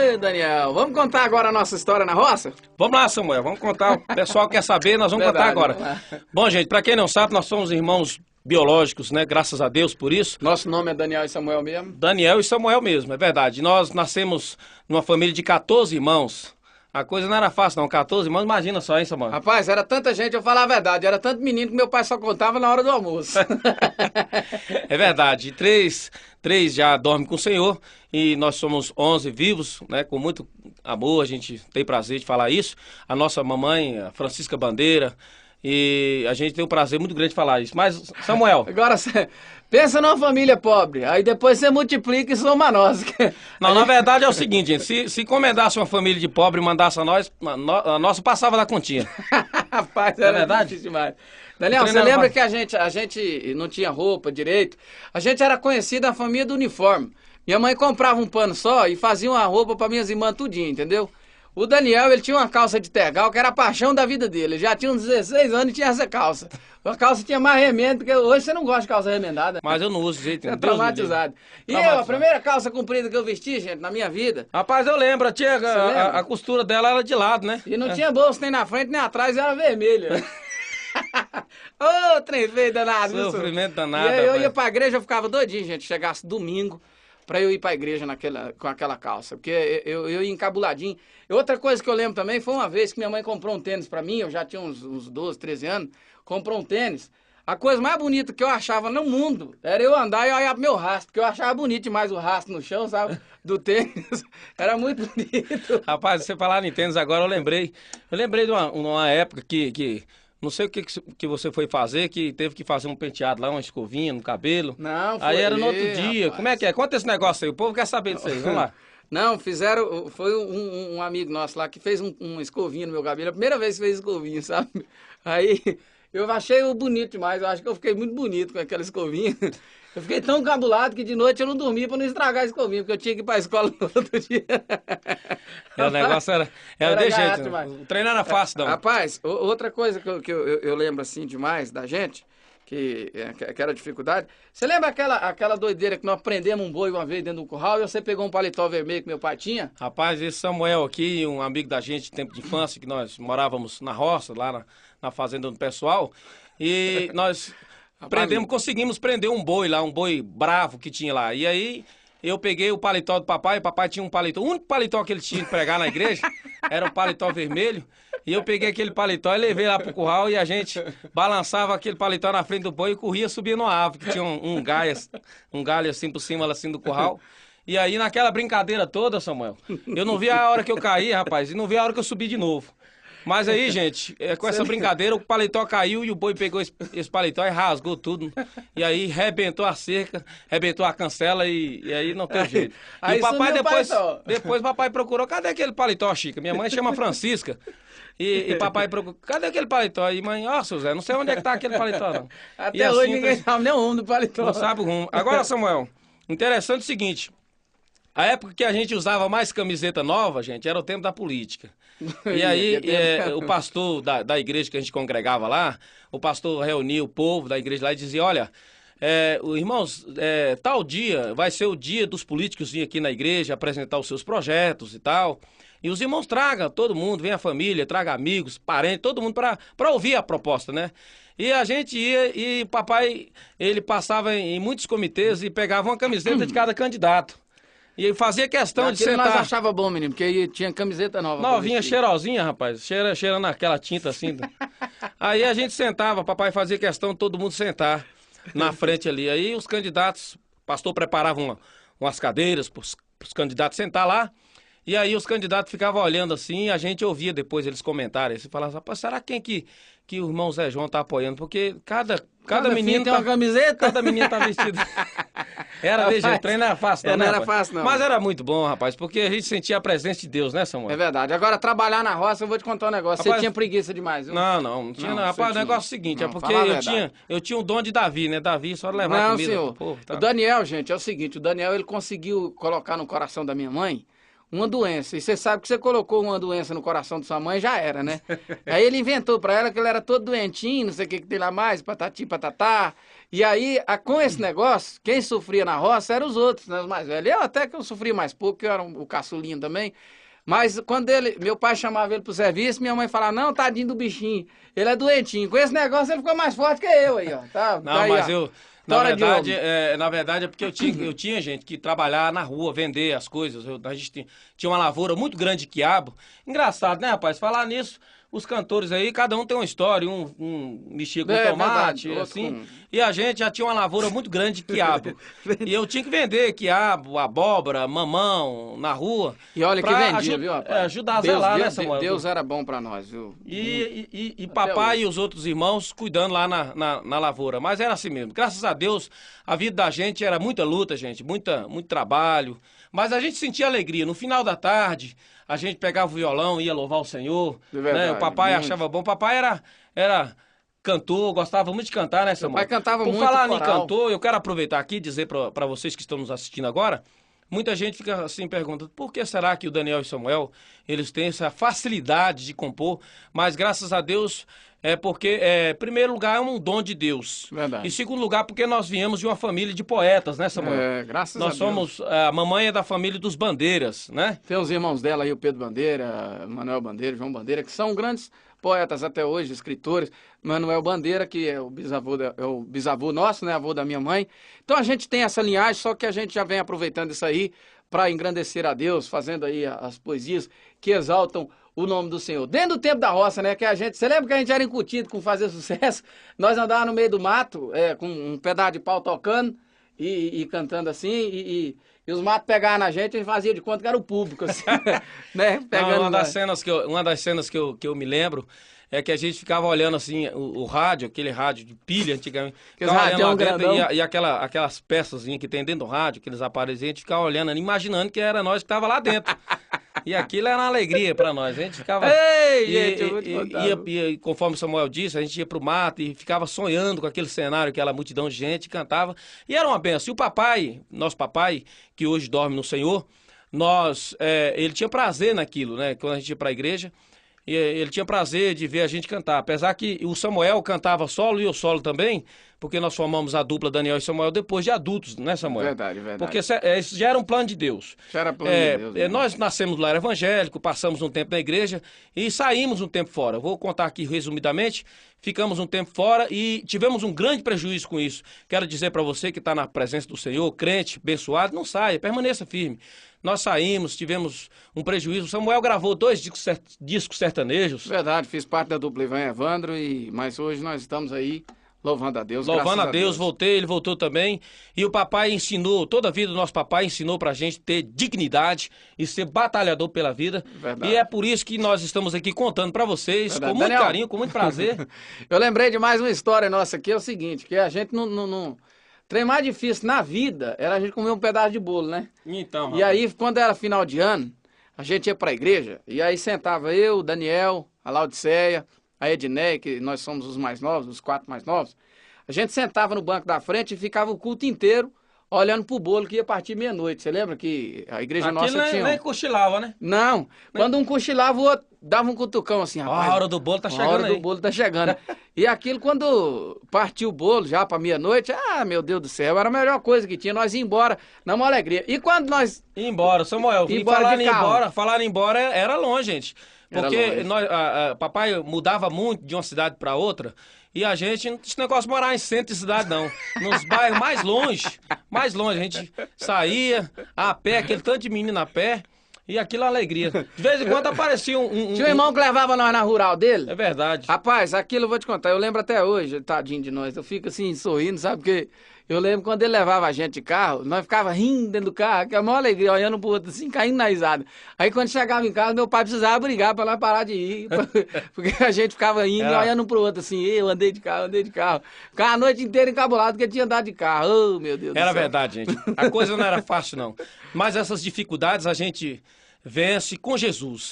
Ê, Daniel, vamos contar agora a nossa história na roça? Vamos lá, Samuel, vamos contar. O pessoal quer saber, nós vamos Verdade, contar agora. vamos Bom, gente, pra quem não sabe, nós somos irmãos biológicos, né? Graças a Deus por isso. Nosso nome é Daniel e Samuel mesmo. Daniel e Samuel mesmo, é verdade. Nós nascemos numa família de 14 irmãos. A coisa não era fácil, não. 14 irmãos, imagina só, hein, Samuel? Rapaz, era tanta gente, eu falar a verdade, era tanto menino que meu pai só contava na hora do almoço. É verdade. Três já dormem com o Senhor e nós somos 11 vivos, né? Com muito amor, a gente tem prazer de falar isso. A nossa mamãe, a Francisca Bandeira, e a gente tem um prazer muito grande de falar isso. Mas, Samuel... Agora, pensa numa família pobre, aí depois você multiplica e soma nós. Não, na verdade é o seguinte, gente, se encomendasse uma família de pobre e mandasse a nós, a nossa passava da continha. Rapaz, É era verdade? difícil demais. Daniel, você Treinando lembra pra- que a gente não tinha roupa direito? A gente era conhecida a família do uniforme. Minha mãe comprava um pano só e fazia uma roupa para minhas irmãs tudinho, entendeu? O Daniel, ele tinha uma calça de tergal que era a paixão da vida dele. Ele já tinha uns 16 anos e tinha essa calça. A calça tinha mais remendo, porque hoje você não gosta de calça remendada. Mas eu não uso de jeito Você nenhum. é Deus me livre. traumatizado. E eu, a Traumatizado. primeira calça comprida que eu vesti, gente, na minha vida, Rapaz, eu lembro, lembra? a costura dela era de lado, né? e não tinha bolso nem na frente nem atrás, era vermelha. Ô, trem feio danado. viu, senhor? Sofrimento E danado, aí eu rapaz. ia pra igreja, eu ficava doidinho, gente. Chegasse domingo pra eu ir pra igreja com aquela calça. Porque eu ia encabuladinho. E outra coisa que eu lembro também foi uma vez que minha mãe comprou um tênis pra mim, eu já tinha uns 12, 13 anos, comprou um tênis. A coisa mais bonita que eu achava no mundo era eu andar e olhar pro meu rastro, porque eu achava bonito demais o rastro no chão, sabe? Do tênis. Era muito bonito. Rapaz, você falar em tênis agora, eu lembrei. Eu lembrei de uma época que não sei o que você foi fazer, que teve que fazer um penteado lá, uma escovinha no cabelo. Não, foi Aí era no outro dia. rapaz. Como é que é? Conta esse negócio aí, o povo quer saber disso aí. Vamos lá. Não, foi um amigo nosso lá que fez um escovinho no meu cabelo. A primeira vez que fez escovinho, sabe? Aí eu achei o bonito demais. Eu acho que eu fiquei muito bonito com aquela escovinha. Eu fiquei tão cabulado que de noite eu não dormia pra não estragar a escovinha, porque eu tinha que ir pra escola no outro dia. O negócio era Era de gato jeito. demais. O treino era fácil, não. Rapaz, outra coisa que eu lembro assim demais da gente, que era dificuldade. Você lembra aquela doideira que nós prendemos um boi uma vez dentro do curral e você pegou um paletó vermelho que meu pai tinha? Rapaz, esse Samuel aqui, um amigo da gente de tempo de infância, que nós morávamos na roça, lá na fazenda do pessoal, e nós conseguimos prender um boi lá, um boi bravo que tinha lá. E aí eu peguei o paletó do papai, o papai tinha um paletó, o único paletó que ele tinha que pregar na igreja era um paletó vermelho. E eu peguei aquele paletó e levei lá pro curral e a gente balançava aquele paletó na frente do boi e corria subindo uma árvore, que tinha um galho assim por cima assim do curral. E aí naquela brincadeira toda, Samuel, eu não vi a hora que eu caí, rapaz, e não vi a hora que eu subi de novo. Mas aí, gente, com essa brincadeira, o paletó caiu e o boi pegou esse paletó e rasgou tudo. E aí rebentou a cerca, rebentou a cancela e aí não tem jeito. Aí E o papai sumiu o paletó. depois o papai procurou, cadê aquele paletó, Chica? Minha mãe chama Francisca. E papai procurou, cadê aquele paletó? E mãe, ó, seu Zé, não sei onde é que tá aquele paletó, não. Até E hoje assim, ninguém sabe nem o rumo do paletó. não sabe o rumo. Agora, Samuel, interessante é o seguinte. A época que a gente usava mais camiseta nova, gente, era o tempo da política. E aí, o pastor da igreja que a gente congregava lá, o pastor reunia o povo da igreja lá e dizia, olha, irmãos, tal dia vai ser o dia dos políticos vir aqui na igreja apresentar os seus projetos e tal. E os irmãos tragam todo mundo, vem a família, traga amigos, parentes, todo mundo para ouvir a proposta, né? E a gente ia e papai, ele passava em muitos comitês e pegava uma camiseta de cada candidato. E fazia questão de Aquilo nós sentar. achava bom, menino, porque aí tinha camiseta nova. pra Novinha, vestir. cheirosinha, rapaz. Cheirando aquela tinta assim. Aí a gente sentava, papai fazia questão de todo mundo sentar na frente ali. Aí os candidatos, o pastor preparava umas cadeiras para os candidatos sentar lá. E aí os candidatos ficavam olhando assim e a gente ouvia depois eles comentarem. Eles falavam, rapaz, será quem que o irmão Zé João tá apoiando? Porque cada menino tem uma camiseta. cada menino tá vestido. Era, Rapaz, veja, o treino não era fácil não, não né, era rapaz? fácil, não. Mas era muito bom, rapaz, porque a gente sentia a presença de Deus, né, Samuel? É verdade. Agora, trabalhar na roça, eu vou te contar um negócio. Rapaz, você tinha preguiça demais, viu? Não tinha Não, não. você Rapaz, o tinha. negócio é o seguinte, Não, é porque fala a verdade. eu tinha um dom de Davi, né? Davi só levar Não, comida senhor. pro povo. Tá? O Daniel, gente, é o seguinte, o Daniel, ele conseguiu colocar no coração da minha mãe uma doença. E você sabe que você colocou uma doença no coração de sua mãe, já era, né? Aí ele inventou pra ela que ele era todo doentinho, não sei o que tem lá mais, patati, patatá. E aí, com esse negócio, quem sofria na roça eram os outros, né, os mais velhos. Eu até que eu sofri mais pouco, que eu era o caçulinho também. Mas quando meu pai chamava ele pro serviço, minha mãe falava, não, tadinho do bichinho, ele é doentinho. Com esse negócio ele ficou mais forte que eu aí, ó. Tá, Não, tá aí, mas ó. eu, na verdade é porque eu tinha gente que trabalhar na rua, vender as coisas. A gente tinha uma lavoura muito grande de quiabo. Engraçado, né, rapaz? Falar nisso, os cantores aí, cada um tem uma história. Um mexia com tomate, verdade, assim. E a gente já tinha uma lavoura muito grande de quiabo. E eu tinha que vender quiabo, abóbora, mamão na rua. E olha que vendia, viu, rapaz? Ajudar a zelar, né, Samuel? Deus era bom pra nós, viu? E papai e os outros irmãos cuidando lá na lavoura. Mas era assim mesmo. Graças a Deus, a vida da gente era muita luta, gente. Muito trabalho. Mas a gente sentia alegria. No final da tarde, a gente pegava o violão, ia louvar o Senhor. Verdade, né? O papai achava bom. O papai era cantor, gostava muito de cantar, né, Samuel? Meu pai cantava muito. Por falar em cantor, eu quero aproveitar aqui e dizer para vocês que estão nos assistindo agora, muita gente fica assim perguntando, por que será que o Daniel e o Samuel, eles têm essa facilidade de compor, mas graças a Deus, porque, em primeiro lugar, é um dom de Deus. Verdade. Em segundo lugar, porque nós viemos de uma família de poetas, né, Samuel? Graças a Nós Deus. somos, a mamãe é da família dos Bandeiras, né? Tem os irmãos dela aí, o Pedro Bandeira, Manuel Bandeira, João Bandeira, que são grandes poetas até hoje, escritores. Manuel Bandeira, que é o bisavô nosso, né, avô da minha mãe. Então a gente tem essa linhagem, só que a gente já vem aproveitando isso aí para engrandecer a Deus, fazendo aí as poesias que exaltam o nome do Senhor. Dentro do tempo da roça, né, que você lembra que a gente era incutido com fazer sucesso? Nós andávamos no meio do mato, com um pedaço de pau tocando e cantando assim, e os matos pegavam na gente e fazia de conta que era o público, assim, né? Pegando. Não, uma das cenas que eu me lembro é que a gente ficava olhando assim o rádio, aquele rádio de pilha antigamente, ficava olhando lá dentro e aquelas peças que tem dentro do rádio, aqueles aparelhos, a gente ficava olhando, imaginando que era nós que estava lá dentro. E aquilo era uma alegria para nós. A gente ficava. Ei, gente, eu vou te contar. E conforme o Samuel disse, a gente ia pro mato e ficava sonhando com aquele cenário, aquela multidão de gente, cantava. E era uma benção. E o papai, nosso papai, que hoje dorme no Senhor, ele tinha prazer naquilo, né? Quando a gente ia para a igreja, e ele tinha prazer de ver a gente cantar. Apesar que o Samuel cantava solo e eu solo também, porque nós formamos a dupla Daniel e Samuel depois de adultos, né, Samuel? Verdade. Porque isso já era um plano de Deus. Já era plano de Deus. Nós nascemos no lar evangélico, passamos um tempo na igreja e saímos um tempo fora. Vou contar aqui resumidamente. Ficamos um tempo fora e tivemos um grande prejuízo com isso. Quero dizer para você que está na presença do Senhor, crente, abençoado, não saia, permaneça firme. Nós saímos, tivemos um prejuízo. O Samuel gravou 2 discos sertanejos. Verdade, fiz parte da dupla Ivan e Evandro, mas hoje nós estamos aí louvando a Deus. Louvando a Deus, voltei, ele voltou também. E o papai ensinou, toda a vida o nosso papai ensinou pra gente ter dignidade e ser batalhador pela vida. Verdade. E é por isso que nós estamos aqui contando pra vocês, Verdade. com muito Daniel, carinho, com muito prazer. Eu lembrei de mais uma história nossa aqui, é o seguinte, que a gente não... O trem mais difícil na vida era a gente comer um pedaço de bolo, né? Então, E aí, quando era final de ano, a gente ia pra igreja, e aí sentava eu, o Daniel, a Laodiceia, a Edneia, que nós somos os mais novos, os 4 mais novos. A gente sentava no banco da frente e ficava o culto inteiro olhando pro bolo que ia partir meia-noite. Você lembra que a igreja nossa tinha... nem cochilava, né? Não, quando um cochilava, o outro dava um cutucão assim, rapaz. A hora do bolo tá chegando A hora aí. do bolo tá chegando. E aquilo, quando partiu o bolo já pra meia-noite, meu Deus do céu, era a melhor coisa que tinha. Nós ia embora na maior alegria. E quando nós... Ir embora, Samuel, falar em embora era longe, gente. Porque papai mudava muito de uma cidade pra outra. E a gente, esse negócio de morar em centro de cidade, não. Nos bairros mais longe, a gente saía a pé, aquele tanto de menino a pé, e aquilo é alegria. De vez em quando aparecia Tinha um irmão que levava nós na rural dele. É verdade. Rapaz, aquilo eu vou te contar, eu lembro até hoje, tadinho de nós, eu fico assim, sorrindo, sabe, porque... Eu lembro quando ele levava a gente de carro, nós ficava rindo dentro do carro, que a maior alegria, olhando pro outro assim, caindo na risada. Aí quando chegava em casa, meu pai precisava brigar pra nós parar de ir, porque a gente ficava indo e olhando um pro outro assim, eu andei de carro. Ficava a noite inteira encabulado porque tinha andado de carro, oh meu Deus do céu. Era verdade, gente. A coisa não era fácil não. Mas essas dificuldades a gente vence com Jesus.